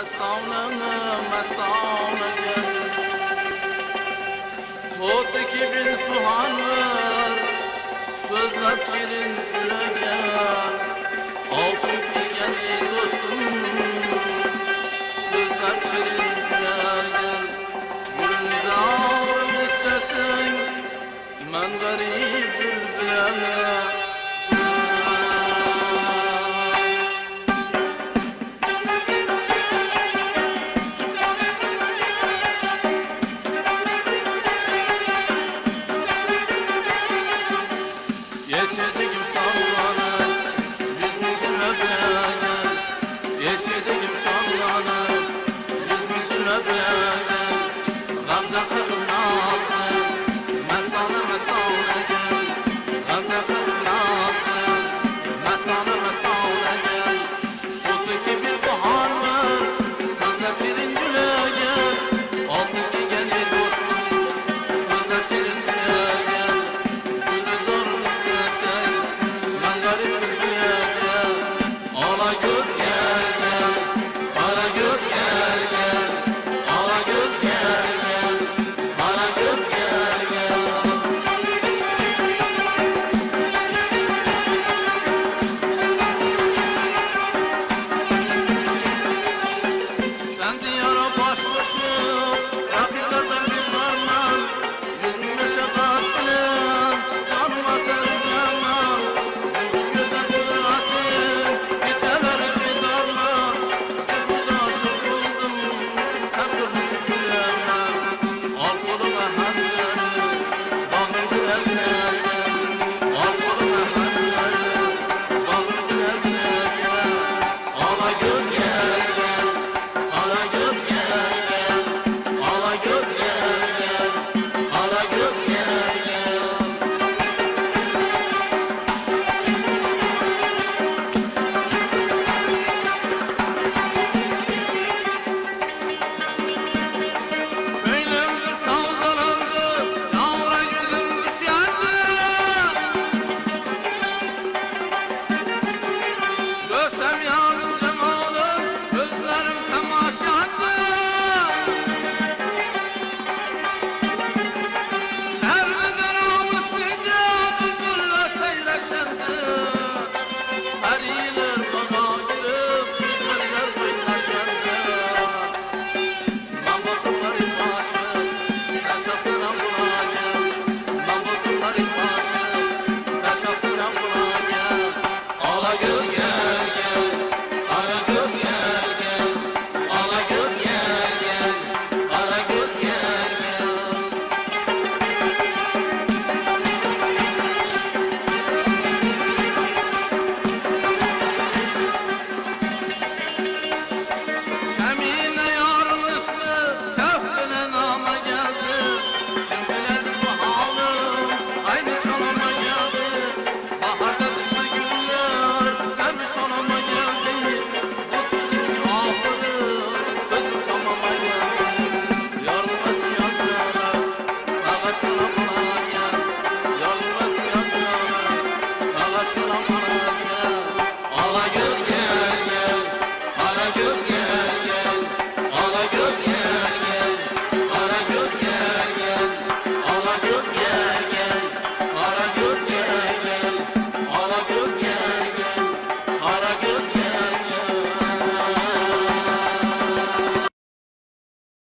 Mestane, mestane gel. Totdaki bin suhan var, sözler şirin gülegen. Altın geldi dostum, sözler şirin gülegen. Gülünüze ağrım istesin, men garip bülbüle. Yeşedigim sallanır, yüzümüzüme beğen. Yeşedigim sallanır, yüzümüzüme beğen. Gamze kırım nazlı, mestane mestane gel. Gamze kırım nazlı, mestane mestane gel. Tuttaki bir bahar var, sözler şirin güle gel. Altıki gelir dostum, sözler şirin güle gel. Gülü zor istesen, men garip bir güle gel. Ala göz